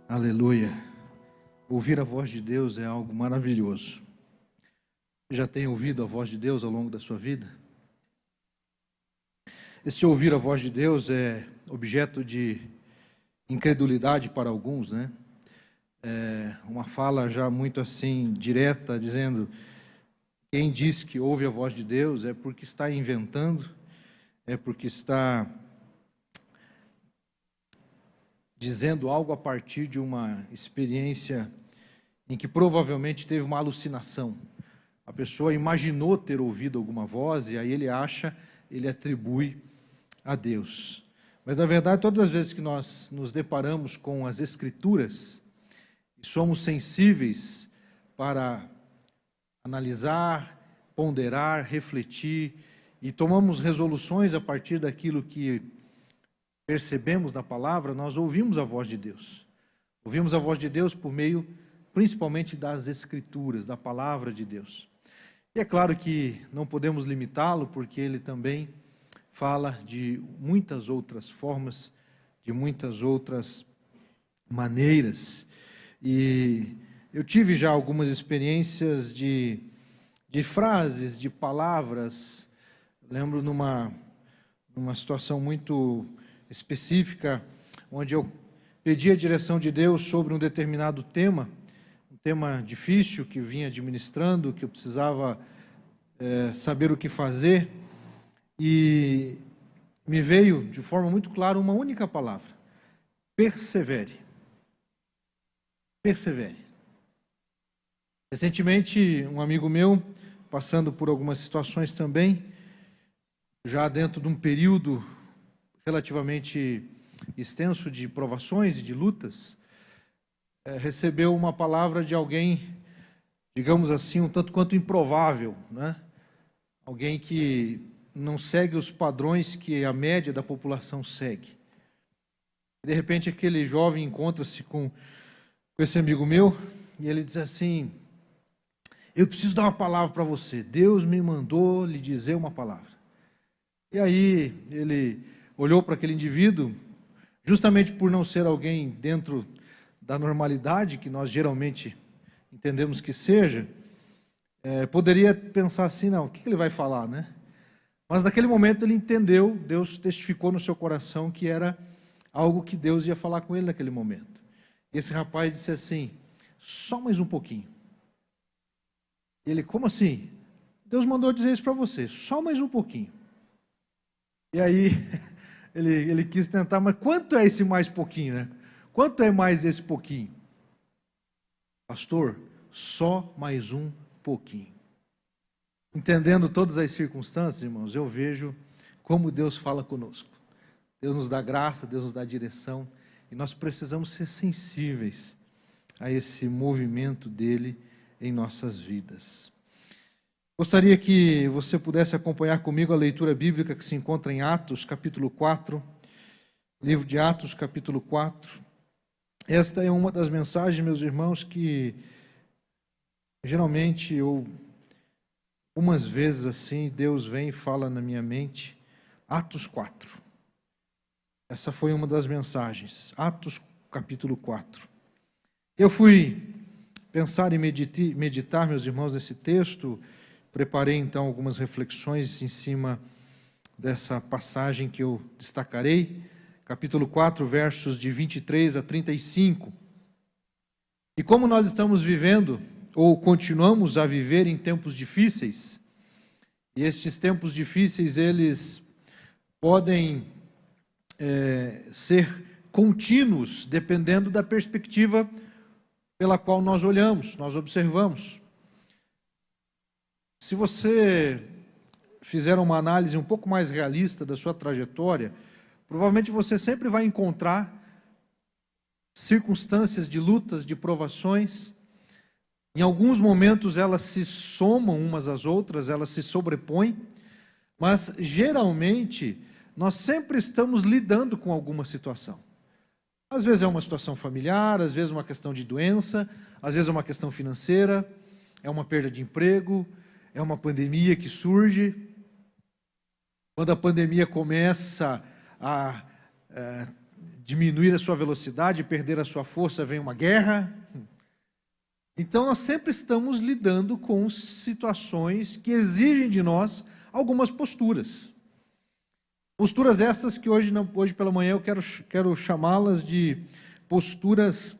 Aleluia. Ouvir a voz de Deus é algo maravilhoso. Você já tem ouvido a voz de Deus ao longo da sua vida? Esse ouvir a voz de Deus é objeto de incredulidade para alguns, né? É uma fala já muito assim, direta, dizendo: quem diz que ouve a voz de Deus é porque está inventando, é porque está dizendo algo a partir de uma experiência em que provavelmente teve uma alucinação. A pessoa imaginou ter ouvido alguma voz e aí ele atribui a Deus. Mas na verdade, todas as vezes que nós nos deparamos com as Escrituras e somos sensíveis para analisar, ponderar, refletir e tomamos resoluções a partir daquilo que percebemos na palavra, nós ouvimos a voz de Deus. Ouvimos a voz de Deus por meio, principalmente, das Escrituras, da palavra de Deus. E é claro que não podemos limitá-lo, porque ele também fala de muitas outras formas, de muitas outras maneiras. E eu tive já algumas experiências de frases, de palavras. Lembro numa situação muito específica, onde eu pedi a direção de Deus sobre um determinado tema, um tema difícil que vinha administrando, que eu precisava saber o que fazer, e me veio de forma muito clara uma única palavra: persevere. Persevere. Recentemente, um amigo meu, passando por algumas situações também, já dentro de um período relativamente extenso de provações e de lutas, recebeu uma palavra de alguém, digamos assim, um tanto quanto improvável, né? Alguém que não segue os padrões que a média da população segue. De repente, aquele jovem encontra-se com esse amigo meu e ele diz assim: eu preciso dar uma palavra para você, Deus me mandou lhe dizer uma palavra. E aí ele olhou para aquele indivíduo, justamente por não ser alguém dentro da normalidade, que nós geralmente entendemos que seja, poderia pensar assim: não, o que ele vai falar, né? Mas naquele momento ele entendeu, Deus testificou no seu coração que era algo que Deus ia falar com ele naquele momento. E esse rapaz disse assim: só mais um pouquinho. E ele: como assim? Deus mandou dizer isso para você, só mais um pouquinho. E aí ele quis tentar, mas quanto é esse mais pouquinho, né? Quanto é mais esse pouquinho? Pastor, só mais um pouquinho. Entendendo todas as circunstâncias, irmãos, eu vejo como Deus fala conosco. Deus nos dá graça, Deus nos dá direção, e nós precisamos ser sensíveis a esse movimento dele em nossas vidas. Gostaria que você pudesse acompanhar comigo a leitura bíblica que se encontra em Atos, capítulo 4, livro de Atos, capítulo 4. Esta é uma das mensagens, meus irmãos, que geralmente umas vezes assim, Deus vem e fala na minha mente. Atos 4. Essa foi uma das mensagens, Atos, capítulo 4. Eu fui pensar e meditar, meus irmãos, nesse texto. Preparei, então, algumas reflexões em cima dessa passagem que eu destacarei, capítulo 4, versos de 23 a 35. E como nós estamos vivendo, ou continuamos a viver em tempos difíceis, e estes tempos difíceis, eles podem ser contínuos, dependendo da perspectiva pela qual nós olhamos, nós observamos. Se você fizer uma análise um pouco mais realista da sua trajetória, provavelmente você sempre vai encontrar circunstâncias de lutas, de provações. Em alguns momentos elas se somam umas às outras, elas se sobrepõem, mas geralmente nós sempre estamos lidando com alguma situação. Às vezes é uma situação familiar, às vezes uma questão de doença, às vezes é uma questão financeira, é uma perda de emprego, é uma pandemia que surge. Quando a pandemia começa a diminuir a sua velocidade, perder a sua força, vem uma guerra. Então, nós sempre estamos lidando com situações que exigem de nós algumas posturas. Posturas estas que hoje pela manhã eu quero chamá-las de posturas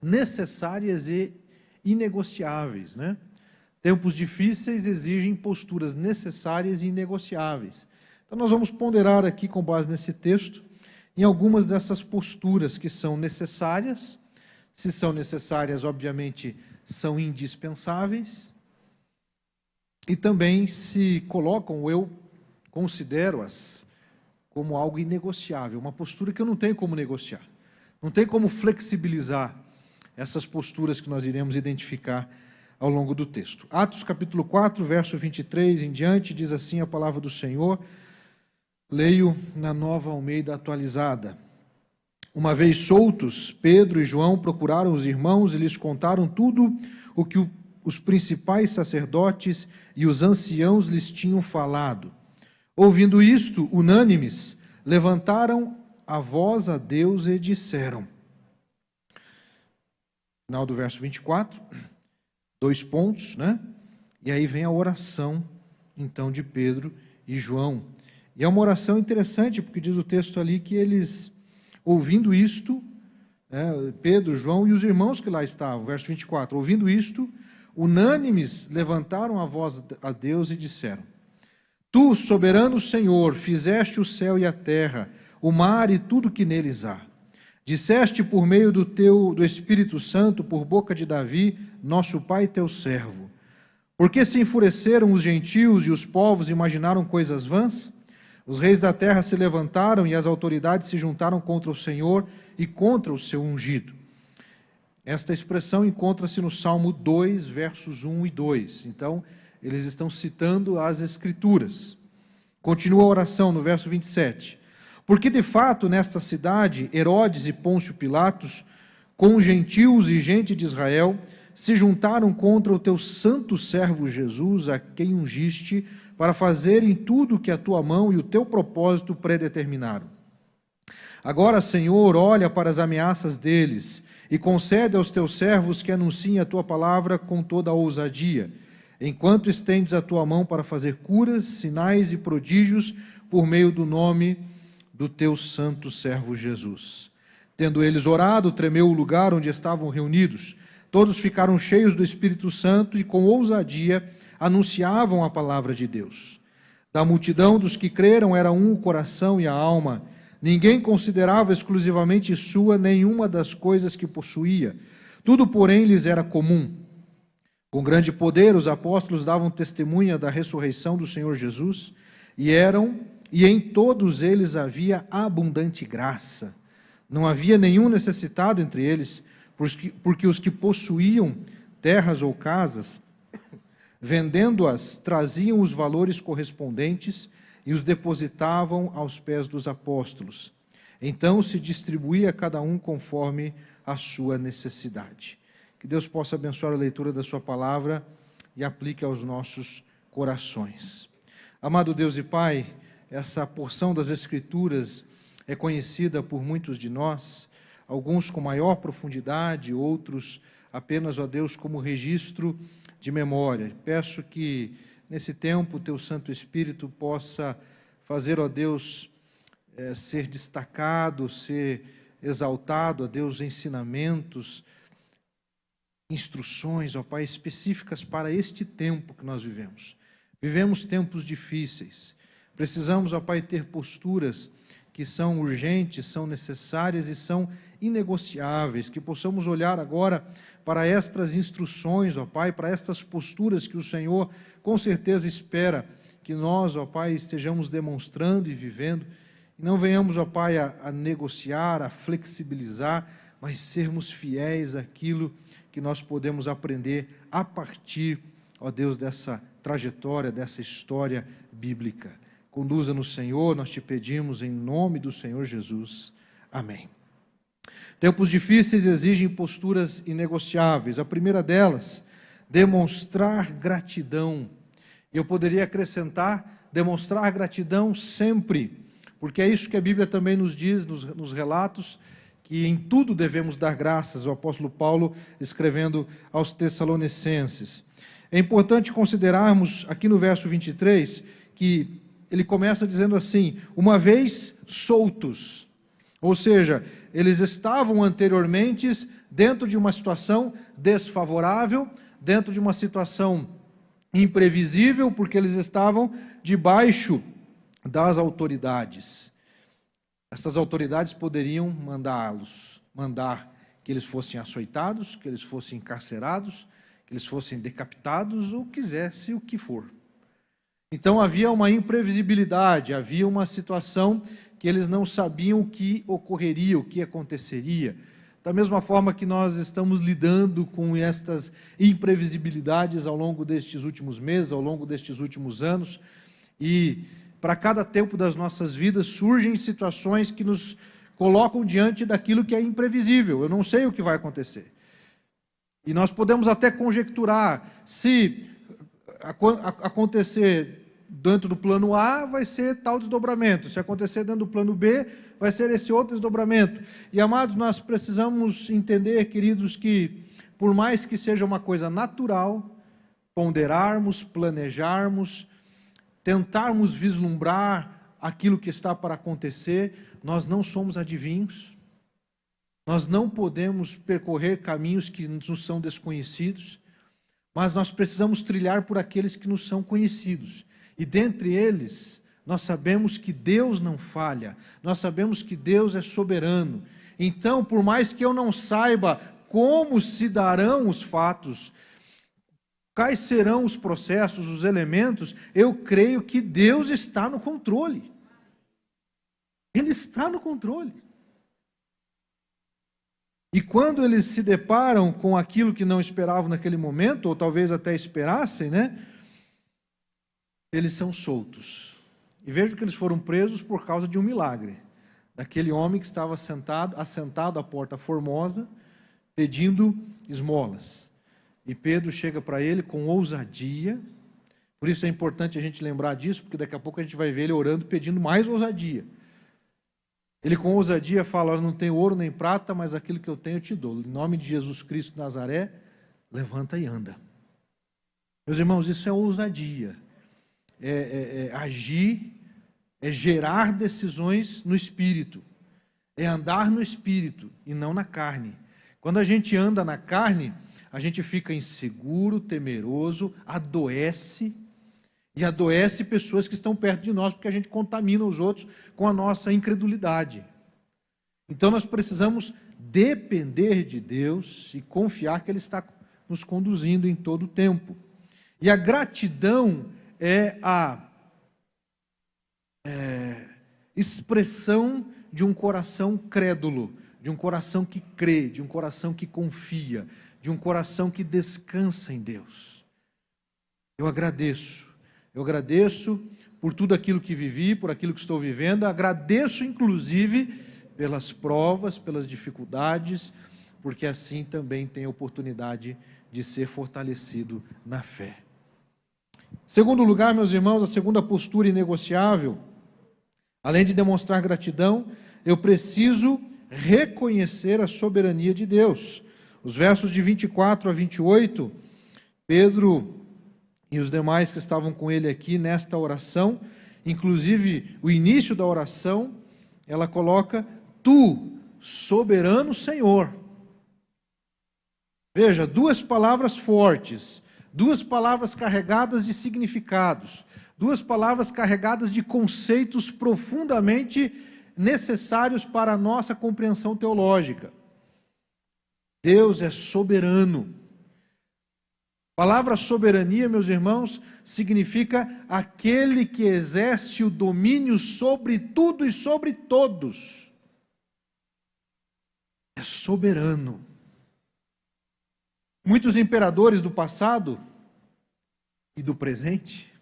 necessárias e inegociáveis, né? Tempos difíceis exigem posturas necessárias e inegociáveis. Então, nós vamos ponderar aqui, com base nesse texto, em algumas dessas posturas que são necessárias. Se são necessárias, obviamente, são indispensáveis, e também se colocam, eu considero-as como algo inegociável, uma postura que eu não tenho como negociar, não tenho como flexibilizar essas posturas que nós iremos identificar ao longo do texto. Atos capítulo 4, verso 23 em diante, diz assim a palavra do Senhor, leio na Nova Almeida atualizada. Uma vez soltos, Pedro e João procuraram os irmãos e lhes contaram tudo o que os principais sacerdotes e os anciãos lhes tinham falado. Ouvindo isto, unânimes, levantaram a voz a Deus e disseram. Final do verso 24, 2 pontos, né? E aí vem a oração, então, de Pedro e João. E é uma oração interessante, porque diz o texto ali que eles... Ouvindo isto, Pedro, João e os irmãos que lá estavam, verso 24, ouvindo isto, unânimes levantaram a voz a Deus e disseram, Tu, soberano Senhor, fizeste o céu e a terra, o mar e tudo que neles há. Disseste por meio do Espírito Santo, por boca de Davi, nosso pai teu servo. Por que se enfureceram os gentios e os povos imaginaram coisas vãs? Os reis da terra se levantaram e as autoridades se juntaram contra o Senhor e contra o seu ungido. Esta expressão encontra-se no Salmo 2, versos 1 e 2. Então, eles estão citando as Escrituras. Continua a oração no verso 27. Porque, de fato, nesta cidade, Herodes e Pôncio Pilatos, com gentios e gente de Israel, se juntaram contra o teu santo servo Jesus, a quem ungiste, para fazerem tudo o que a tua mão e o teu propósito predeterminaram. Agora, Senhor, olha para as ameaças deles e concede aos teus servos que anunciem a tua palavra com toda a ousadia, enquanto estendes a tua mão para fazer curas, sinais e prodígios por meio do nome do teu santo servo Jesus. Tendo eles orado, tremeu o lugar onde estavam reunidos. Todos ficaram cheios do Espírito Santo e com ousadia anunciavam a palavra de Deus. Da multidão dos que creram era um o coração e a alma. Ninguém considerava exclusivamente sua nenhuma das coisas que possuía. Tudo, porém, lhes era comum. Com grande poder, os apóstolos davam testemunha da ressurreição do Senhor Jesus, e em todos eles havia abundante graça. Não havia nenhum necessitado entre eles, porque os que possuíam terras ou casas, vendendo-as, traziam os valores correspondentes e os depositavam aos pés dos apóstolos. Então se distribuía a cada um conforme a sua necessidade. Que Deus possa abençoar a leitura da sua palavra e aplique aos nossos corações. Amado Deus e Pai, essa porção das Escrituras é conhecida por muitos de nós, alguns com maior profundidade, outros apenas, ó Deus, como registro de memória. Peço que, nesse tempo, o Teu Santo Espírito possa fazer, ó Deus, ser destacado, ser exaltado, ó Deus, ensinamentos, instruções, ó Pai, específicas para este tempo que nós vivemos. Vivemos tempos difíceis. Precisamos, ó Pai, ter posturas que são urgentes, são necessárias e são inegociáveis, que possamos olhar agora para estas instruções, ó Pai, para estas posturas que o Senhor com certeza espera que nós, ó Pai, estejamos demonstrando e vivendo, e não venhamos, ó Pai, a negociar, a flexibilizar, mas sermos fiéis àquilo que nós podemos aprender a partir, ó Deus, dessa trajetória, dessa história bíblica. Conduza-nos, Senhor, nós te pedimos em nome do Senhor Jesus. Amém. Tempos difíceis exigem posturas inegociáveis. A primeira delas, demonstrar gratidão. Eu poderia acrescentar, demonstrar gratidão sempre, porque é isso que a Bíblia também nos diz, nos relatos, que em tudo devemos dar graças, o apóstolo Paulo escrevendo aos Tessalonicenses. É importante considerarmos aqui no verso 23, que ele começa dizendo assim: uma vez soltos, ou seja, eles estavam anteriormente dentro de uma situação desfavorável, dentro de uma situação imprevisível, porque eles estavam debaixo das autoridades. Essas autoridades poderiam mandar que eles fossem açoitados, que eles fossem encarcerados, que eles fossem decapitados, ou quisesse o que for. Então havia uma imprevisibilidade, havia uma situação que eles não sabiam o que ocorreria, o que aconteceria. Da mesma forma que nós estamos lidando com estas imprevisibilidades ao longo destes últimos meses, ao longo destes últimos anos, e para cada tempo das nossas vidas surgem situações que nos colocam diante daquilo que é imprevisível. Eu não sei o que vai acontecer. E nós podemos até conjecturar, se acontecer dentro do plano A, vai ser tal desdobramento. Se acontecer dentro do plano B, vai ser esse outro desdobramento. E, amados, nós precisamos entender, queridos, que por mais que seja uma coisa natural, ponderarmos, planejarmos, tentarmos vislumbrar aquilo que está para acontecer, nós não somos adivinhos, nós não podemos percorrer caminhos que nos são desconhecidos, mas nós precisamos trilhar por aqueles que nos são conhecidos. E dentre eles, nós sabemos que Deus não falha, nós sabemos que Deus é soberano. Então, por mais que eu não saiba como se darão os fatos, quais serão os processos, os elementos, eu creio que Deus está no controle. Ele está no controle. E quando eles se deparam com aquilo que não esperavam naquele momento, ou talvez até esperassem, eles são soltos. E vejo que eles foram presos por causa de um milagre. Daquele homem que estava assentado à porta formosa, pedindo esmolas. E Pedro chega para ele com ousadia. Por isso é importante a gente lembrar disso, porque daqui a pouco a gente vai ver ele orando, pedindo mais ousadia. Ele com ousadia fala: eu não tenho ouro nem prata, mas aquilo que eu tenho eu te dou. Em nome de Jesus Cristo de Nazaré, levanta e anda. Meus irmãos, isso é ousadia. É agir, é gerar decisões no Espírito. É andar no Espírito e não na carne. Quando a gente anda na carne, a gente fica inseguro, temeroso, adoece, e adoece pessoas que estão perto de nós, porque a gente contamina os outros com a nossa incredulidade. Então nós precisamos depender de Deus e confiar que Ele está nos conduzindo em todo o tempo. E a gratidão é a expressão de um coração crédulo, de um coração que crê, de um coração que confia, de um coração que descansa em Deus. Eu agradeço por tudo aquilo que vivi, por aquilo que estou vivendo, agradeço inclusive pelas provas, pelas dificuldades, porque assim também tenho a oportunidade de ser fortalecido na fé. Segundo lugar, meus irmãos, a segunda postura inegociável, além de demonstrar gratidão, eu preciso reconhecer a soberania de Deus. Os versos de 24 a 28, Pedro e os demais que estavam com ele aqui nesta oração, inclusive o início da oração, ela coloca: Tu, soberano Senhor. Veja, duas palavras fortes, duas palavras carregadas de significados, duas palavras carregadas de conceitos profundamente necessários para a nossa compreensão teológica. Deus é soberano. A palavra soberania, meus irmãos, significa aquele que exerce o domínio sobre tudo e sobre todos. É soberano. Muitos imperadores do passado e do presente,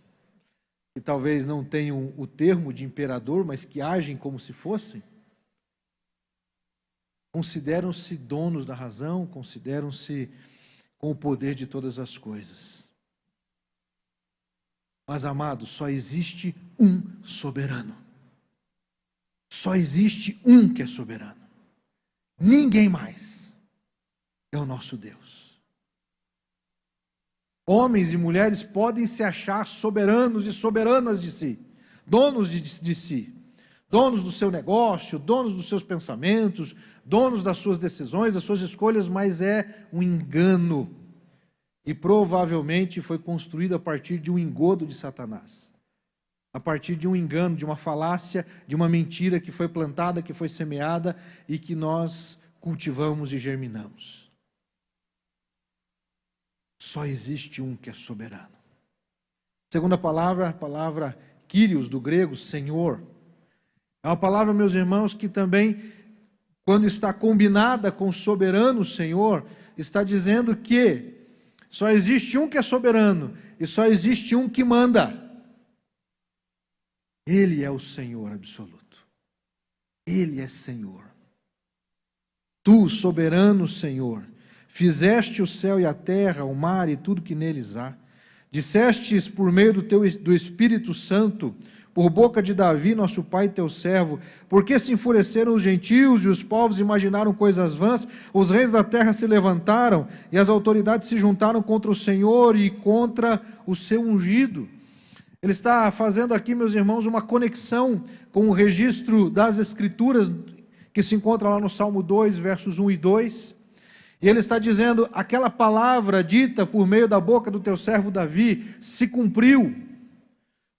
que talvez não tenham o termo de imperador, mas que agem como se fossem, consideram-se donos da razão, consideram-se com o poder de todas as coisas. Mas, amados, só existe um soberano. Só existe um que é soberano. Ninguém mais é o nosso Deus. Homens e mulheres podem se achar soberanos e soberanas de si, donos de si, donos do seu negócio, donos dos seus pensamentos, donos das suas decisões, das suas escolhas, mas é um engano. E provavelmente foi construído a partir de um engodo de Satanás. A partir de um engano, de uma falácia, de uma mentira que foi plantada, que foi semeada e que nós cultivamos e germinamos. Só existe um que é soberano. Segunda palavra, a palavra Kyrios, do grego, Senhor. É uma palavra, meus irmãos, que também, quando está combinada com soberano Senhor, está dizendo que só existe um que é soberano e só existe um que manda. Ele é o Senhor absoluto. Ele é Senhor. Tu, soberano Senhor, fizeste o céu e a terra, o mar e tudo que neles há. Dissestes por meio do Espírito Santo, por boca de Davi, nosso pai e teu servo, porque se enfureceram os gentios e os povos imaginaram coisas vãs, os reis da terra se levantaram e as autoridades se juntaram contra o Senhor e contra o seu ungido. Ele está fazendo aqui, meus irmãos, uma conexão com o registro das Escrituras, que se encontra lá no Salmo 2, versos 1 e 2. E ele está dizendo, aquela palavra dita por meio da boca do teu servo Davi se cumpriu,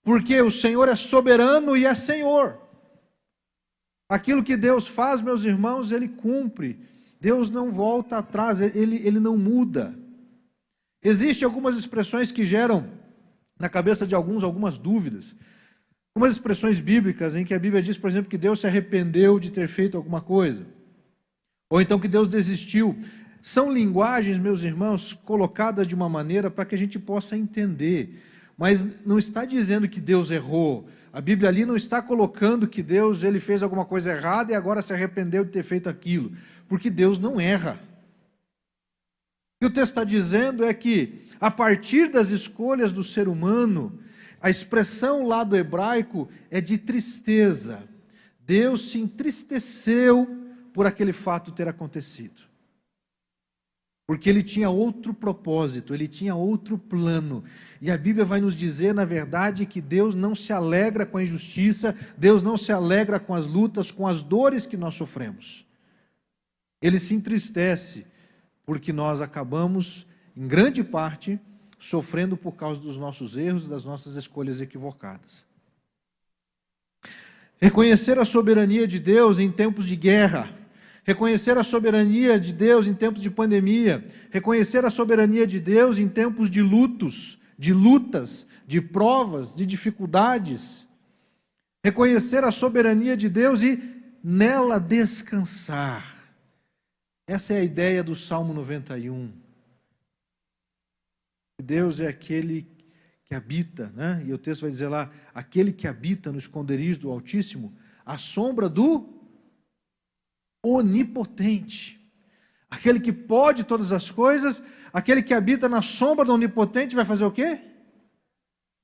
porque o Senhor é soberano e é Senhor. Aquilo que Deus faz, meus irmãos, Ele cumpre. Deus não volta atrás, Ele não muda. Existem algumas expressões que geram na cabeça de alguns algumas dúvidas. Algumas expressões bíblicas em que a Bíblia diz, por exemplo, que Deus se arrependeu de ter feito alguma coisa. Ou então que Deus desistiu. São linguagens, meus irmãos, colocadas de uma maneira para que a gente possa entender. Mas não está dizendo que Deus errou. A Bíblia ali não está colocando que Deus ele fez alguma coisa errada e agora se arrependeu de ter feito aquilo. Porque Deus não erra. O que o texto está dizendo é que, a partir das escolhas do ser humano, a expressão lá do hebraico é de tristeza. Deus se entristeceu por aquele fato ter acontecido. Porque Ele tinha outro propósito, Ele tinha outro plano. E a Bíblia vai nos dizer, na verdade, que Deus não se alegra com a injustiça, Deus não se alegra com as lutas, com as dores que nós sofremos. Ele se entristece porque nós acabamos, em grande parte, sofrendo por causa dos nossos erros e das nossas escolhas equivocadas. Reconhecer a soberania de Deus em tempos de guerra, reconhecer a soberania de Deus em tempos de pandemia, reconhecer a soberania de Deus em tempos de lutos, de lutas, de provas, de dificuldades, reconhecer a soberania de Deus e nela descansar. Essa é a ideia do Salmo 91. Deus é aquele que habita, né? E o texto vai dizer lá, aquele que habita no esconderijo do Altíssimo, à sombra do Onipotente. Aquele que pode todas as coisas, aquele que habita na sombra do Onipotente vai fazer o quê?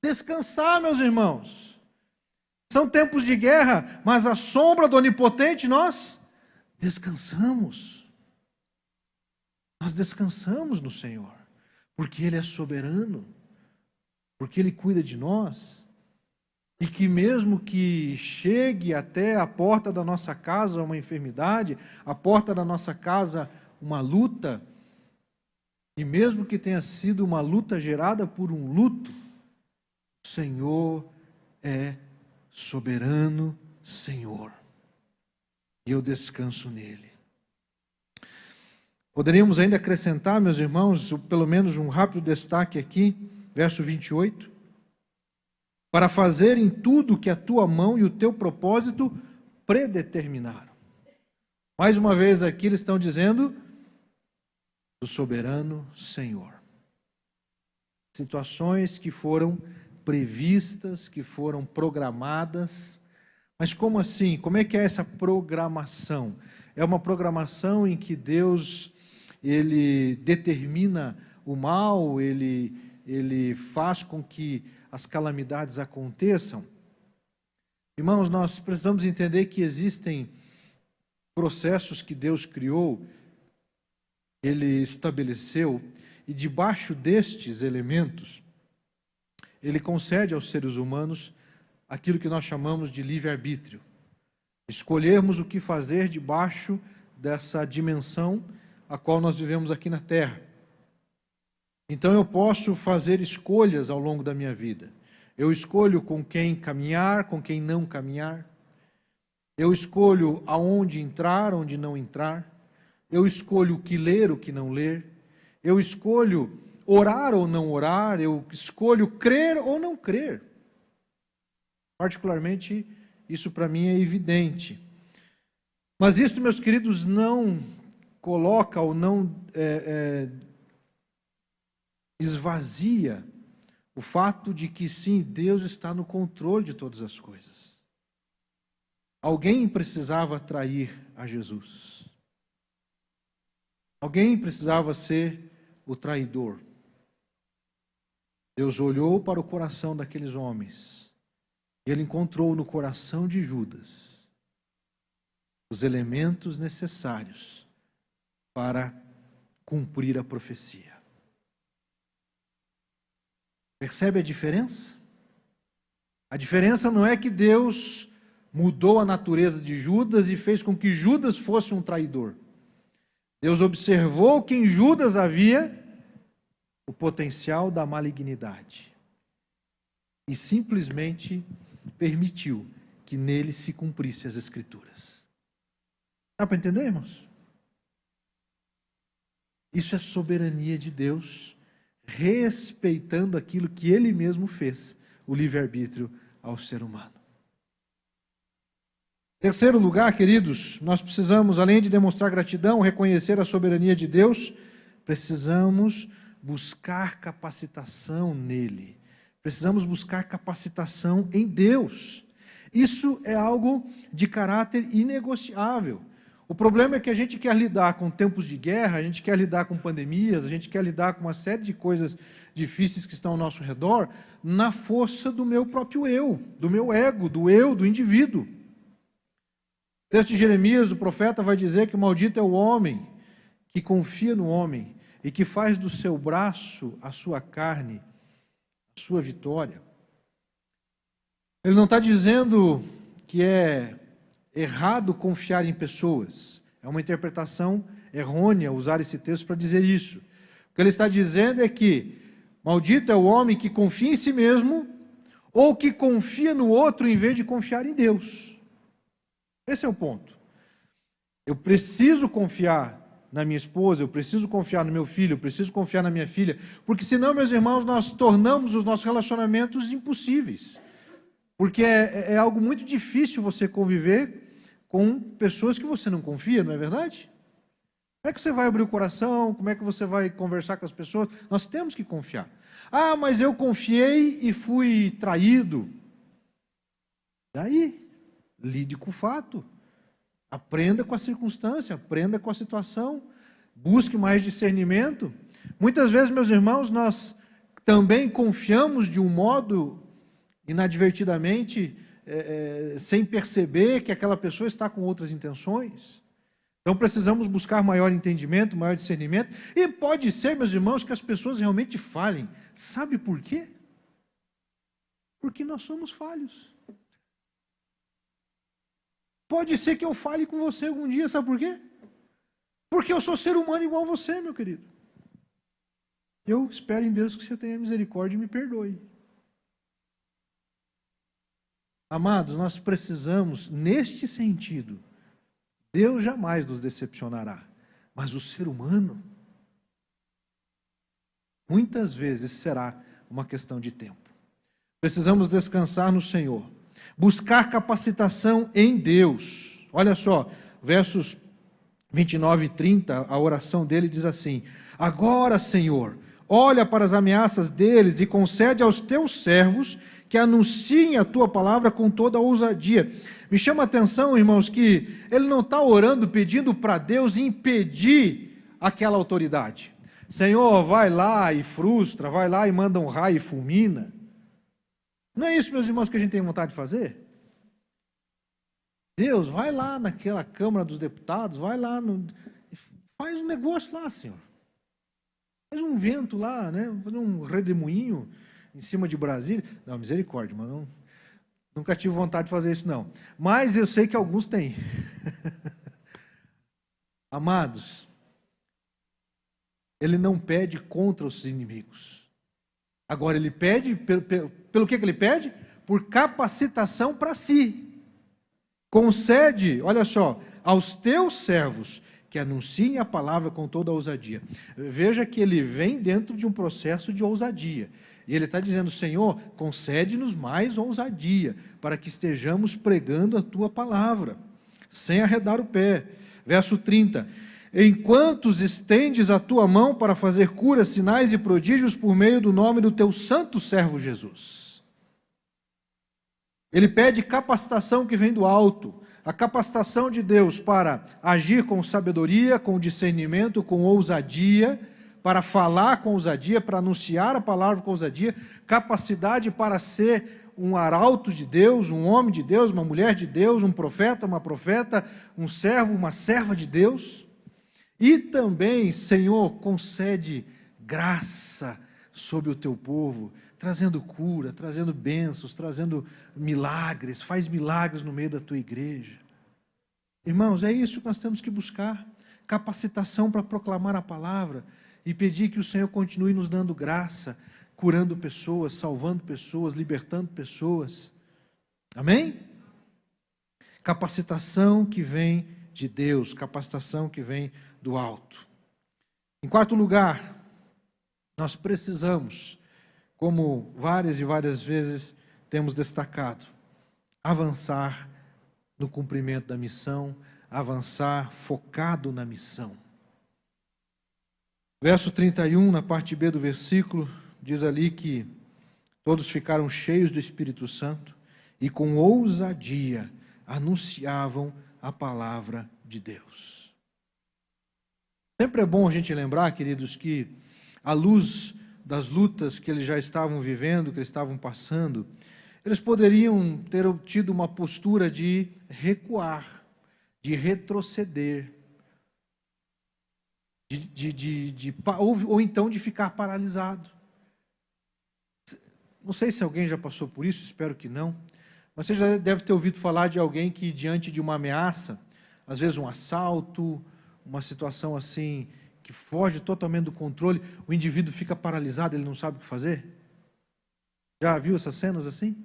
Descansar, meus irmãos. São tempos de guerra, mas à sombra do Onipotente nós descansamos. Nós descansamos no Senhor, porque Ele é soberano, porque Ele cuida de nós, e que mesmo que chegue até a porta da nossa casa uma enfermidade, a porta da nossa casa uma luta, e mesmo que tenha sido uma luta gerada por um luto, o Senhor é soberano Senhor, e eu descanso nele. Poderíamos ainda acrescentar, meus irmãos, pelo menos um rápido destaque aqui, verso 28. Para fazerem tudo que a tua mão e o teu propósito predeterminaram. Mais uma vez aqui eles estão dizendo do soberano Senhor. Situações que foram previstas, que foram programadas. Mas como assim? Como é que é essa programação? É uma programação em que Deus Ele determina o mal, Ele faz com que as calamidades aconteçam. Irmãos, nós precisamos entender que existem processos que Deus criou, Ele estabeleceu, e debaixo destes elementos, Ele concede aos seres humanos aquilo que nós chamamos de livre-arbítrio. Escolhermos o que fazer debaixo dessa dimensão a qual nós vivemos aqui na Terra. Então eu posso fazer escolhas ao longo da minha vida. Eu escolho com quem caminhar, com quem não caminhar. Eu escolho aonde entrar, onde não entrar. Eu escolho o que ler, o que não ler. Eu escolho orar ou não orar. Eu escolho crer ou não crer. Particularmente, isso para mim é evidente. Mas isso, meus queridos, não coloca ou não esvazia o fato de que sim, Deus está no controle de todas as coisas. Alguém precisava trair a Jesus. Alguém precisava ser o traidor. Deus olhou para o coração daqueles homens. E Ele encontrou no coração de Judas os elementos necessários para cumprir a profecia. Percebe a diferença? A diferença não é que Deus mudou a natureza de Judas e fez com que Judas fosse um traidor. Deus observou que em Judas havia o potencial da malignidade e simplesmente permitiu que nele se cumprissem as Escrituras. Dá para entender, irmãos? Isso é soberania de Deus, respeitando aquilo que Ele mesmo fez, o livre-arbítrio ao ser humano. Terceiro lugar, queridos, nós precisamos, além de demonstrar gratidão, reconhecer a soberania de Deus, precisamos buscar capacitação nele. Precisamos buscar capacitação em Deus. Isso é algo de caráter inegociável. O problema é que a gente quer lidar com tempos de guerra, a gente quer lidar com pandemias, a gente quer lidar com uma série de coisas difíceis que estão ao nosso redor, na força do meu próprio eu, do meu ego, do indivíduo. O texto de Jeremias, do profeta, vai dizer que maldito é o homem que confia no homem e que faz do seu braço a sua carne, a sua vitória. Ele não está dizendo que é errado confiar em pessoas. É uma interpretação errônea usar esse texto para dizer isso. O que ele está dizendo é que maldito é o homem que confia em si mesmo ou que confia no outro em vez de confiar em Deus. Esse é o ponto. Eu preciso confiar na minha esposa, eu preciso confiar no meu filho, eu preciso confiar na minha filha, porque senão, meus irmãos, nós tornamos os nossos relacionamentos impossíveis. Porque é algo muito difícil você conviver com pessoas que você não confia, não é verdade? Como é que você vai abrir o coração? Como é que você vai conversar com as pessoas? Nós temos que confiar. Ah, mas eu confiei e fui traído. Daí, lide com o fato. Aprenda com a circunstância, aprenda com a situação. Busque mais discernimento. Muitas vezes, meus irmãos, nós também confiamos de um modo inadvertidamente, sem perceber que aquela pessoa está com outras intenções. Então precisamos buscar maior entendimento, maior discernimento, e pode ser, meus irmãos, que as pessoas realmente falhem. Sabe por quê? Porque nós somos falhos. Pode ser que eu fale com você algum dia, sabe por quê? Porque eu sou ser humano igual a você, meu querido. Eu espero em Deus que você tenha misericórdia e me perdoe. Amados, nós precisamos, neste sentido, Deus jamais nos decepcionará, mas o ser humano, muitas vezes será uma questão de tempo. Precisamos descansar no Senhor, buscar capacitação em Deus. Olha só, versos 29 e 30, a oração dele diz assim: agora, Senhor, olha para as ameaças deles e concede aos teus servos que anunciem a tua palavra com toda a ousadia. Me chama a atenção, irmãos, que ele não está orando, pedindo para Deus impedir aquela autoridade. Senhor, vai lá e frustra, vai lá e manda um raio e fulmina. Não é isso, meus irmãos, que a gente tem vontade de fazer? Deus, vai lá naquela Câmara dos Deputados, vai lá, faz um negócio lá, Senhor. Faz um vento lá, né? Faz um redemoinho em cima de Brasília. Não, misericórdia, mas nunca tive vontade de fazer isso, não. Mas eu sei que alguns têm. Amados, ele não pede contra os inimigos. Agora, ele pede, pelo que ele pede? Por capacitação para si. Concede, olha só, aos teus servos que anunciem a palavra com toda a ousadia. Veja que ele vem dentro de um processo de ousadia. E ele está dizendo, Senhor, concede-nos mais ousadia, para que estejamos pregando a tua palavra, sem arredar o pé. Verso 30. Enquanto estendes a tua mão para fazer curas, sinais e prodígios por meio do nome do teu santo servo Jesus. Ele pede capacitação que vem do alto, a capacitação de Deus para agir com sabedoria, com discernimento, com ousadia, para falar com ousadia, para anunciar a palavra com ousadia, capacidade para ser um arauto de Deus, um homem de Deus, uma mulher de Deus, um profeta, uma profeta, um servo, uma serva de Deus. E também, Senhor, concede graça sobre o teu povo, trazendo cura, trazendo bênçãos, trazendo milagres, faz milagres no meio da tua igreja. Irmãos, é isso que nós temos que buscar, capacitação para proclamar a palavra e pedir que o Senhor continue nos dando graça, curando pessoas, salvando pessoas, libertando pessoas. Amém? Capacitação que vem de Deus, capacitação que vem do alto. Em quarto lugar, nós precisamos, como várias e várias vezes temos destacado, avançar no cumprimento da missão, avançar focado na missão. Verso 31, na parte B do versículo, diz ali que todos ficaram cheios do Espírito Santo e com ousadia anunciavam a palavra de Deus. Sempre é bom a gente lembrar, queridos, que à luz das lutas que eles já estavam vivendo, que eles estavam passando, eles poderiam ter tido uma postura de recuar, de retroceder, ou então de ficar paralisado. Não sei se alguém já passou por isso, espero que não, mas você já deve ter ouvido falar de alguém que, diante de uma ameaça, às vezes um assalto, uma situação assim, que foge totalmente do controle, o indivíduo fica paralisado, ele não sabe o que fazer? Já viu essas cenas assim?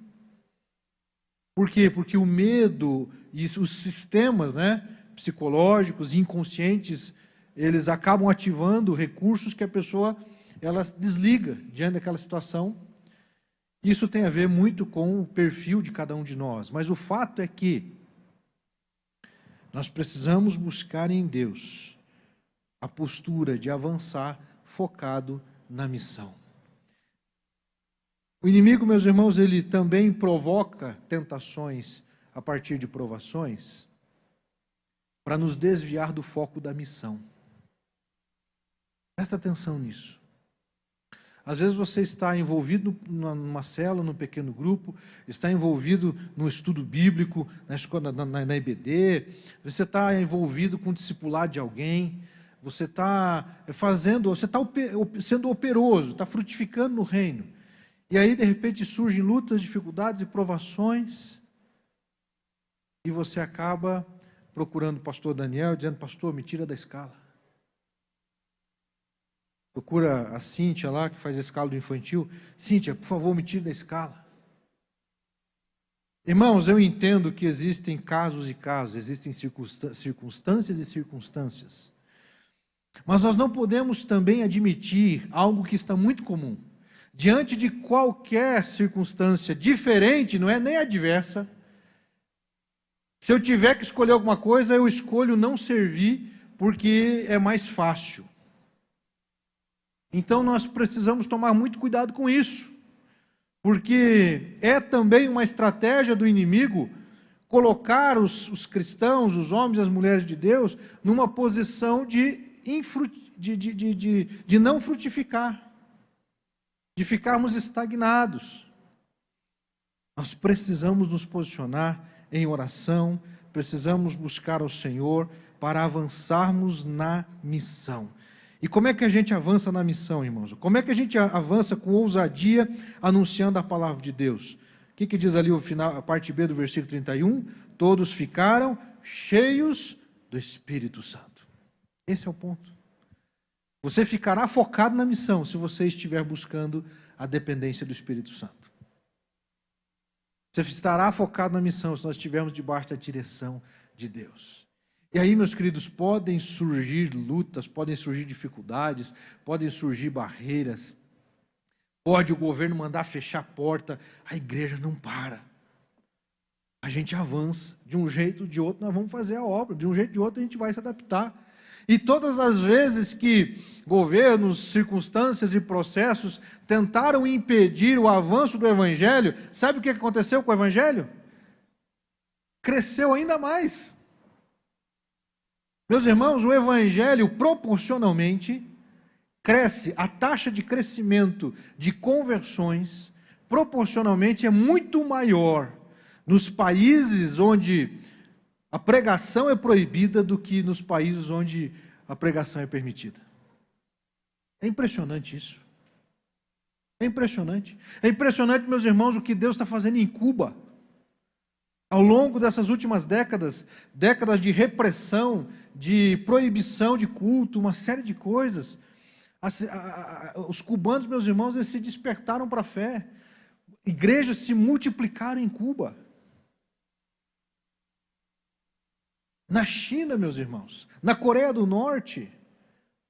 Por quê? Porque o medo e os sistemas, psicológicos, inconscientes, eles acabam ativando recursos que a pessoa ela desliga diante daquela situação. Isso tem a ver muito com o perfil de cada um de nós. Mas o fato é que nós precisamos buscar em Deus a postura de avançar focado na missão. O inimigo, meus irmãos, ele também provoca tentações a partir de provações para nos desviar do foco da missão. Presta atenção nisso. Às vezes você está envolvido numa célula, num pequeno grupo, está envolvido no estudo bíblico, na escola, na EBD, você está envolvido com o discipulado de alguém, você está sendo operoso, está frutificando no reino. E aí, de repente, surgem lutas, dificuldades e provações, e você acaba procurando o pastor Daniel, dizendo, pastor, me tira da escala. Procura a Cíntia lá, que faz a escala do infantil. Cíntia, por favor, me tire da escala. Irmãos, eu entendo que existem casos e casos, existem circunstâncias e circunstâncias. Mas nós não podemos também admitir algo que está muito comum. Diante de qualquer circunstância diferente, não é nem adversa, se eu tiver que escolher alguma coisa, eu escolho não servir, porque é mais fácil. Então nós precisamos tomar muito cuidado com isso, porque é também uma estratégia do inimigo colocar os cristãos, os homens e as mulheres de Deus, numa posição de não frutificar, de ficarmos estagnados. Nós precisamos nos posicionar em oração, precisamos buscar ao Senhor para avançarmos na missão. E como é que a gente avança na missão, irmãos? Como é que a gente avança com ousadia anunciando a palavra de Deus? O que diz ali o final, a parte B do versículo 31? Todos ficaram cheios do Espírito Santo. Esse é o ponto. Você ficará focado na missão se você estiver buscando a dependência do Espírito Santo. Você estará focado na missão se nós estivermos debaixo da direção de Deus. E aí, meus queridos, podem surgir lutas, podem surgir dificuldades, podem surgir barreiras. Pode o governo mandar fechar a porta, a igreja não para. A gente avança, de um jeito ou de outro nós vamos fazer a obra, de um jeito ou de outro a gente vai se adaptar. E todas as vezes que governos, circunstâncias e processos tentaram impedir o avanço do Evangelho, sabe o que aconteceu com o Evangelho? Cresceu ainda mais. Meus irmãos, o Evangelho proporcionalmente cresce, a taxa de crescimento de conversões proporcionalmente é muito maior nos países onde a pregação é proibida do que nos países onde a pregação é permitida. É impressionante isso. É impressionante. É impressionante, meus irmãos, o que Deus está fazendo em Cuba. Ao longo dessas últimas décadas, décadas de repressão, de proibição de culto, uma série de coisas, os cubanos, meus irmãos, eles se despertaram para a fé. Igrejas se multiplicaram em Cuba. Na China, meus irmãos, na Coreia do Norte,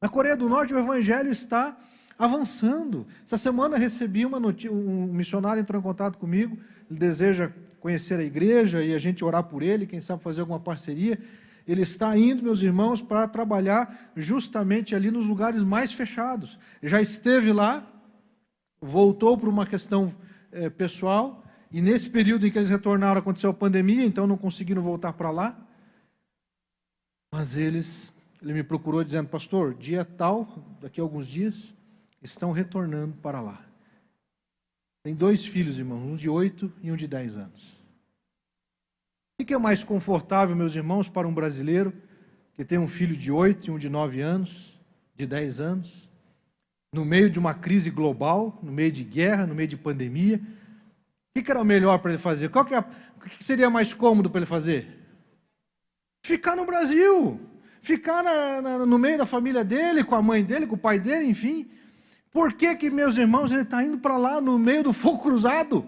o Evangelho está avançando. Essa semana recebi uma notícia, um missionário entrou em contato comigo, ele deseja conhecer a igreja e a gente orar por ele, quem sabe fazer alguma parceria. Ele está indo, meus irmãos, para trabalhar justamente ali nos lugares mais fechados. Já esteve lá, voltou por uma questão pessoal, e nesse período em que eles retornaram aconteceu a pandemia, então não conseguiram voltar para lá. Mas ele me procurou dizendo, pastor, dia tal, daqui a alguns dias, estão retornando para lá. Tem 2 filhos, irmãos, um de 8 e um de 10 anos. O que é mais confortável, meus irmãos, para um brasileiro que tem um filho de 8 e um de 9 anos, de 10 anos, no meio de uma crise global, no meio de guerra, no meio de pandemia? O que era o melhor para ele fazer? O que seria mais cômodo para ele fazer? Ficar no Brasil, ficar no meio da família dele, com a mãe dele, com o pai dele, enfim. Por que, meus irmãos, ele está indo para lá no meio do fogo cruzado?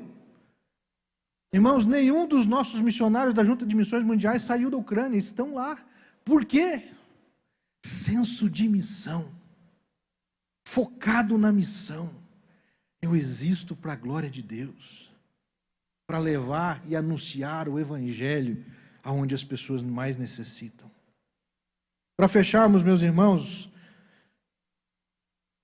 Irmãos, nenhum dos nossos missionários da Junta de Missões Mundiais saiu da Ucrânia, estão lá. Por quê? Senso de missão, focado na missão. Eu existo para a glória de Deus, para levar e anunciar o Evangelho aonde as pessoas mais necessitam. Para fecharmos, meus irmãos,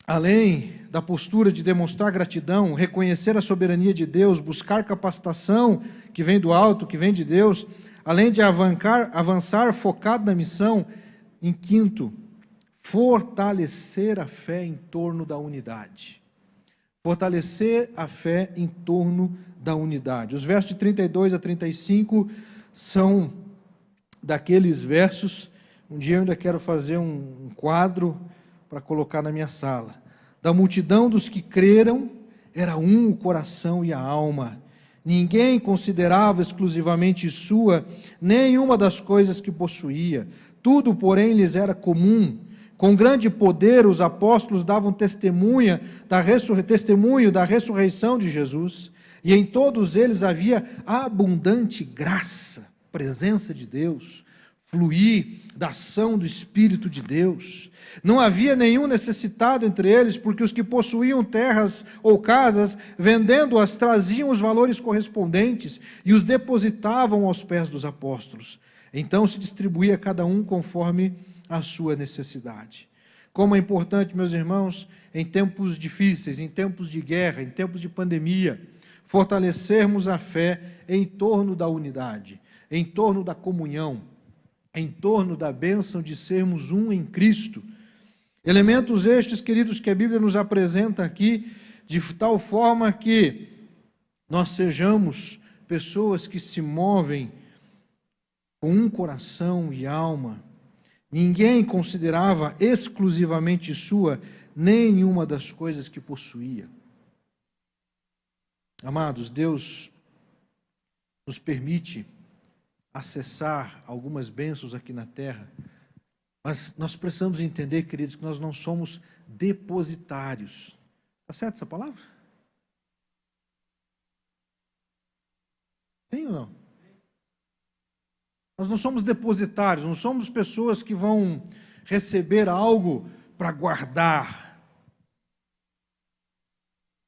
além da postura de demonstrar gratidão, reconhecer a soberania de Deus, buscar capacitação que vem do alto, que vem de Deus, além de avançar focado na missão, em quinto, fortalecer a fé em torno da unidade. Fortalecer a fé em torno da unidade. Os versos de 32 a 35 são daqueles versos, um dia eu ainda quero fazer um quadro para colocar na minha sala. Da multidão dos que creram, era um o coração e a alma. Ninguém considerava exclusivamente sua nenhuma das coisas que possuía. Tudo, porém, lhes era comum. Com grande poder, os apóstolos davam testemunho da ressurreição de Jesus. E em todos eles havia abundante graça, presença de Deus, fluir da ação do Espírito de Deus. Não havia nenhum necessitado entre eles, porque os que possuíam terras ou casas, vendendo-as, traziam os valores correspondentes e os depositavam aos pés dos apóstolos. Então se distribuía cada um conforme a sua necessidade. Como é importante, meus irmãos, em tempos difíceis, em tempos de guerra, em tempos de pandemia, fortalecermos a fé em torno da unidade, em torno da comunhão, em torno da bênção de sermos um em Cristo. Elementos estes, queridos, que a Bíblia nos apresenta aqui, de tal forma que nós sejamos pessoas que se movem com um coração e alma. Ninguém considerava exclusivamente sua nenhuma das coisas que possuía. Amados, Deus nos permite acessar algumas bênçãos aqui na terra, mas nós precisamos entender, queridos, que nós não somos depositários. Está certo essa palavra? Sim ou não? Nós não somos depositários, não somos pessoas que vão receber algo para guardar,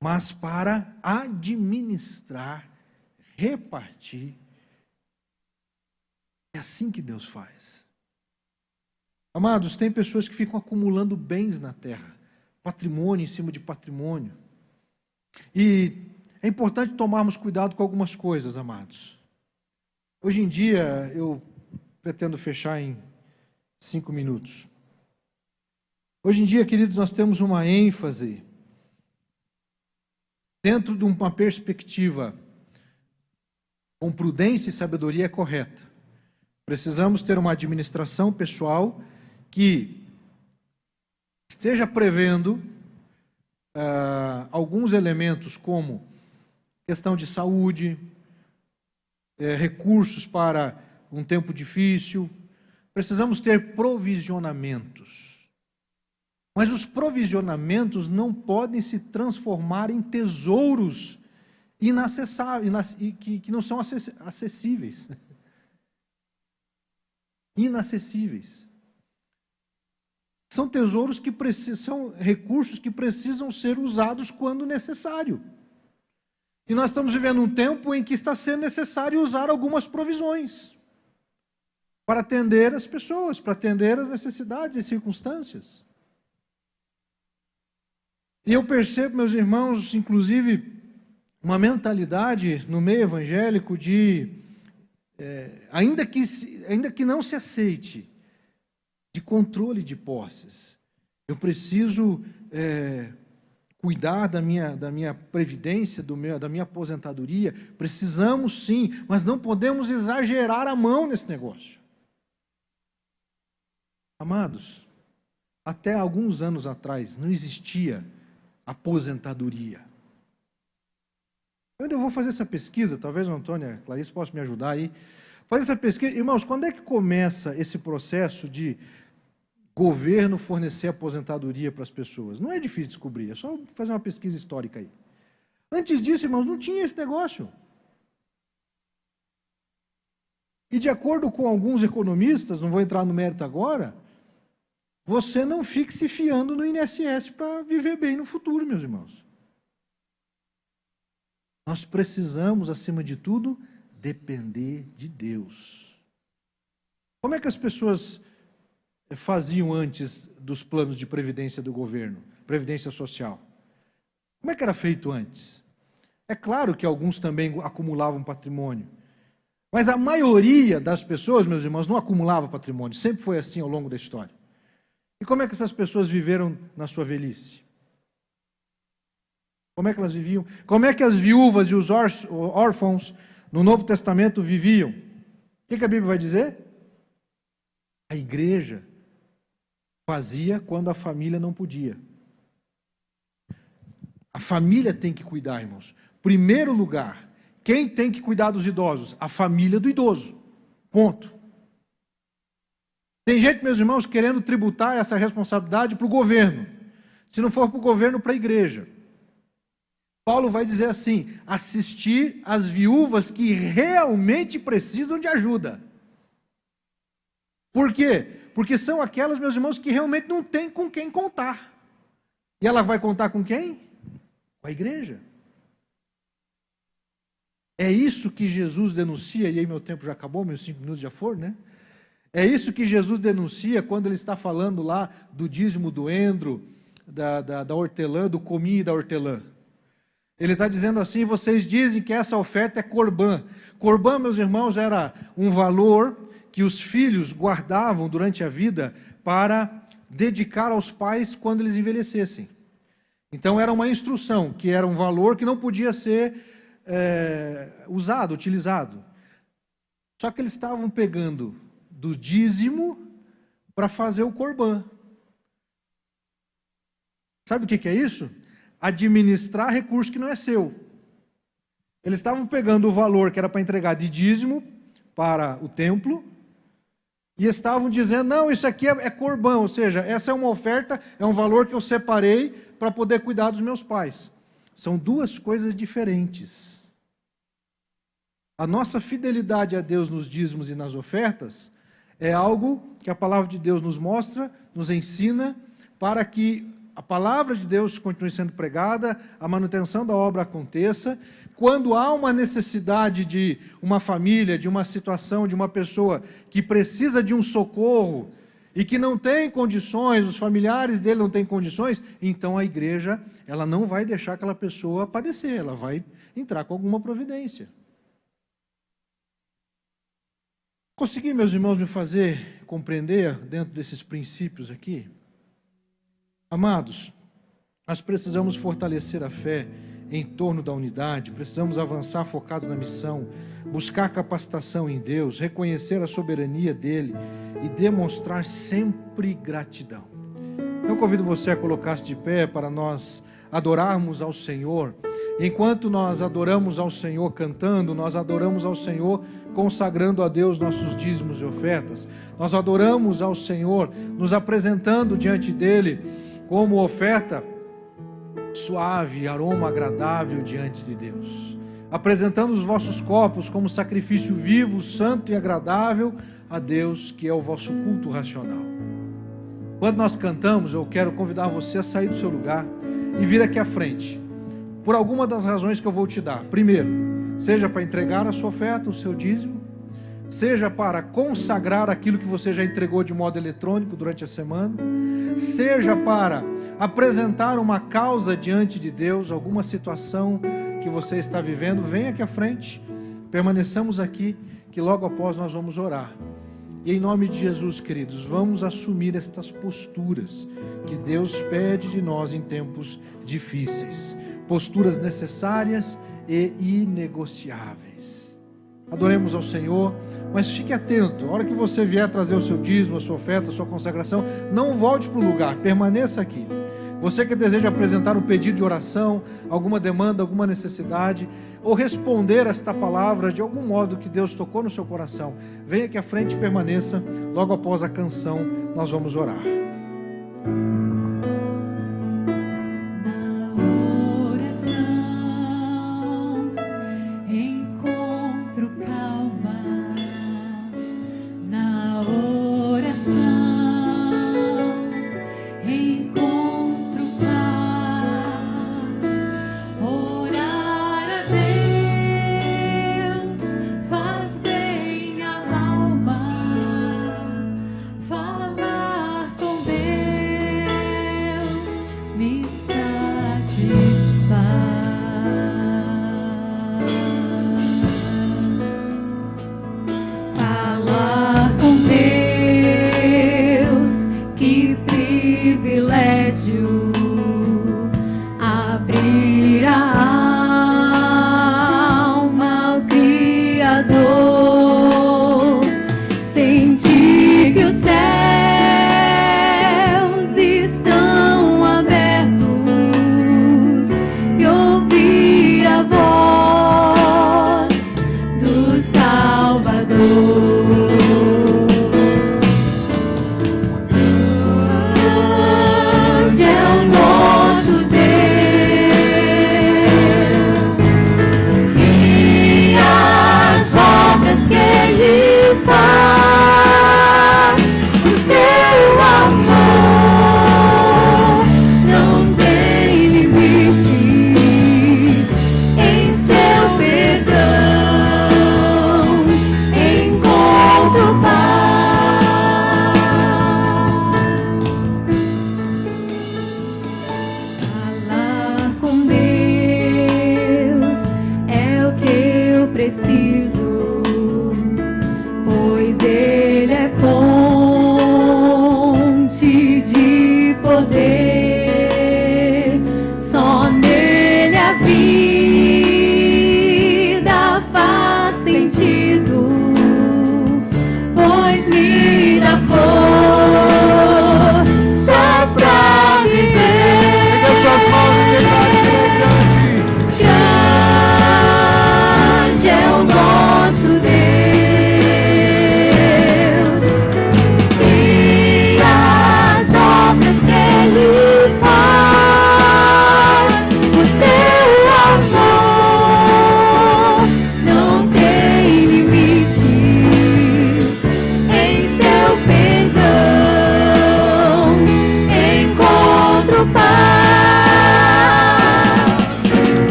mas para administrar, repartir. É assim que Deus faz. Amados, tem pessoas que ficam acumulando bens na terra, patrimônio em cima de patrimônio. E é importante tomarmos cuidado com algumas coisas, amados. Hoje em dia, eu pretendo fechar em 5 minutos. Hoje em dia, queridos, nós temos uma ênfase dentro de uma perspectiva com prudência e sabedoria correta. Precisamos ter uma administração pessoal que esteja prevendo alguns elementos como questão de saúde, recursos para um tempo difícil. Precisamos ter provisionamentos. Mas os provisionamentos não podem se transformar em tesouros inacessáveis, que não são acessíveis. Inacessíveis. São tesouros que são recursos que precisam ser usados quando necessário. E nós estamos vivendo um tempo em que está sendo necessário usar algumas provisões para atender as pessoas, para atender as necessidades e circunstâncias. E eu percebo, meus irmãos, inclusive, uma mentalidade no meio evangélico de, ainda que não se aceite, de controle de posses. Eu preciso cuidar da minha previdência, da minha aposentadoria. Precisamos sim, mas não podemos exagerar a mão nesse negócio. Amados, até alguns anos atrás não existia aposentadoria. Eu ainda vou fazer essa pesquisa, talvez o Antônio e a Clarice possam me ajudar aí. Fazer essa pesquisa. Irmãos, quando é que começa esse processo de governo fornecer aposentadoria para as pessoas? Não é difícil descobrir, é só fazer uma pesquisa histórica aí. Antes disso, irmãos, não tinha esse negócio. E de acordo com alguns economistas, não vou entrar no mérito agora, você não fique se fiando no INSS para viver bem no futuro, meus irmãos. Nós precisamos, acima de tudo, depender de Deus. Como é que as pessoas faziam antes dos planos de previdência do governo, previdência social? Como é que era feito antes? É claro que alguns também acumulavam patrimônio, mas a maioria das pessoas, meus irmãos, não acumulava patrimônio, sempre foi assim ao longo da história. E como é que essas pessoas viveram na sua velhice? Como é que elas viviam? Como é que as viúvas e os órfãos no Novo Testamento viviam? O que a Bíblia vai dizer? A igreja fazia quando a família não podia. A família tem que cuidar, irmãos. Primeiro lugar, quem tem que cuidar dos idosos? A família do idoso. Ponto. Tem gente, meus irmãos, querendo tributar essa responsabilidade para o governo. Se não for para o governo, para a igreja. Paulo vai dizer assim: assistir às viúvas que realmente precisam de ajuda. Por quê? Porque são aquelas, meus irmãos, que realmente não tem com quem contar. E ela vai contar com quem? Com a igreja. É isso que Jesus denuncia, e aí meu tempo já acabou, meus 5 minutos já foram, né? É isso que Jesus denuncia quando ele está falando lá do dízimo do endro, da hortelã, do cominho e da hortelã. Ele está dizendo assim: vocês dizem que essa oferta é corbã. Corbã, meus irmãos, era um valor que os filhos guardavam durante a vida para dedicar aos pais quando eles envelhecessem. Então era uma instrução, que era um valor que não podia ser usado, utilizado. Só que eles estavam pegando do dízimo para fazer o corbã. Sabe o que é isso? Administrar recurso que não é seu. Eles estavam pegando o valor que era para entregar de dízimo para o templo e estavam dizendo, não, isso aqui é corbã, ou seja, essa é uma oferta, é um valor que eu separei para poder cuidar dos meus pais. São duas coisas diferentes. A nossa fidelidade a Deus nos dízimos e nas ofertas é algo que a palavra de Deus nos mostra, nos ensina, para que a palavra de Deus continue sendo pregada, a manutenção da obra aconteça. Quando há uma necessidade de uma família, de uma situação, de uma pessoa que precisa de um socorro e que não tem condições, os familiares dele não têm condições, então a igreja ela não vai deixar aquela pessoa padecer, ela vai entrar com alguma providência. Consegui, meus irmãos, me fazer compreender dentro desses princípios aqui? Amados, nós precisamos fortalecer a fé em torno da unidade, precisamos avançar focados na missão, buscar capacitação em Deus, reconhecer a soberania dEle e demonstrar sempre gratidão. Eu convido você a colocar-se de pé para nós adorarmos ao Senhor. Enquanto nós adoramos ao Senhor cantando, nós adoramos ao Senhor consagrando a Deus nossos dízimos e ofertas. Nós adoramos ao Senhor nos apresentando diante dEle como oferta suave, aroma agradável diante de Deus. Apresentando os vossos corpos como sacrifício vivo, santo e agradável a Deus, que é o vosso culto racional. Quando nós cantamos, eu quero convidar você a sair do seu lugar e vir aqui à frente, por alguma das razões que eu vou te dar. Primeiro, seja para entregar a sua oferta, o seu dízimo, seja para consagrar aquilo que você já entregou de modo eletrônico durante a semana, seja para apresentar uma causa diante de Deus, alguma situação que você está vivendo, venha aqui à frente, permaneçamos aqui, que logo após nós vamos orar. E em nome de Jesus, queridos, vamos assumir estas posturas que Deus pede de nós em tempos difíceis, posturas necessárias e inegociáveis. Adoremos ao Senhor, mas fique atento, a hora que você vier trazer o seu dízimo, a sua oferta, a sua consagração, não volte para o lugar, permaneça aqui. Você que deseja apresentar um pedido de oração, alguma demanda, alguma necessidade, ou responder esta palavra de algum modo que Deus tocou no seu coração, venha aqui à frente e permaneça, logo após a canção nós vamos orar. Falar com Deus.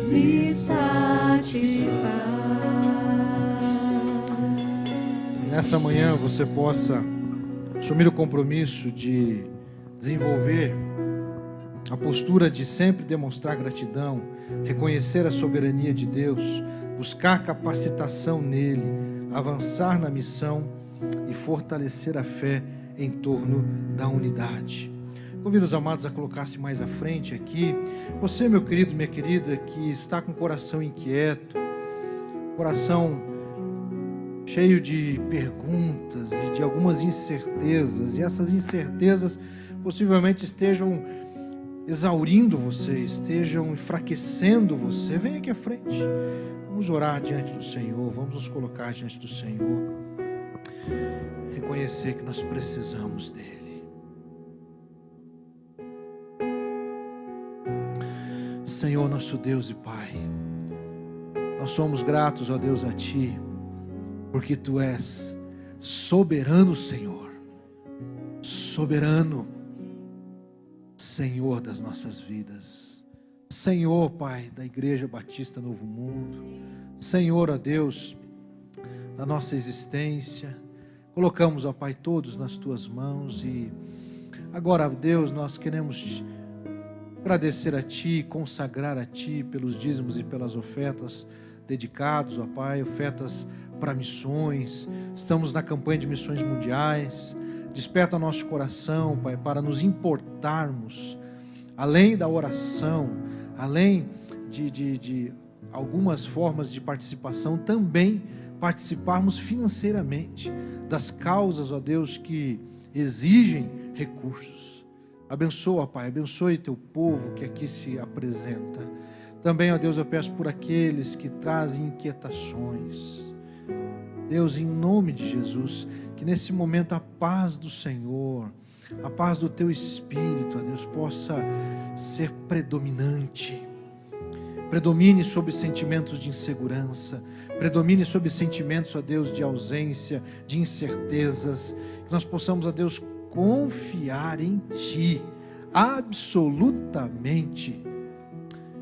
me satisfaz. Nessa manhã você possa assumir o compromisso de desenvolver a postura de sempre demonstrar gratidão, reconhecer a soberania de Deus, buscar capacitação nele, avançar na missão e fortalecer a fé em torno da unidade. Convido os amados a colocar-se mais à frente aqui. Você, meu querido, minha querida, que está com o coração inquieto, coração cheio de perguntas e de algumas incertezas, e essas incertezas possivelmente estejam exaurindo você, estejam enfraquecendo você, vem aqui à frente. Vamos orar diante do Senhor, vamos nos colocar diante do Senhor, reconhecer que nós precisamos dEle. Senhor, nosso Deus e Pai, nós somos gratos, ó Deus, a Ti, porque Tu és soberano, Senhor, soberano, Senhor das nossas vidas, Senhor, Pai, da Igreja Batista Novo Mundo, Senhor, ó Deus, da nossa existência. Colocamos, ó Pai, todos nas Tuas mãos e agora, Deus, nós queremos agradecer a Ti, consagrar a Ti pelos dízimos e pelas ofertas dedicados, ó Pai, ofertas para missões. Estamos na campanha de missões mundiais. Desperta nosso coração, Pai, para nos importarmos, além da oração, além de algumas formas de participação, também participarmos financeiramente das causas, ó Deus, que exigem recursos. Abençoa, Pai, abençoe Teu povo que aqui se apresenta. Também, ó Deus, eu peço por aqueles que trazem inquietações. Deus, em nome de Jesus, que nesse momento a paz do Senhor, a paz do Teu Espírito, ó Deus, possa ser predominante. Predomine sobre sentimentos de insegurança, predomine sobre sentimentos, ó Deus, de ausência, de incertezas, que nós possamos, ó Deus, confiar em Ti, absolutamente.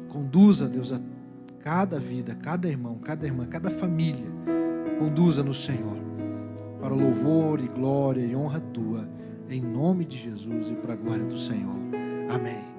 Conduza, Deus, a cada vida, cada irmão, cada irmã, cada família, conduza-nos, Senhor, para o louvor e glória e honra Tua, em nome de Jesus e para a glória do Senhor. Amém.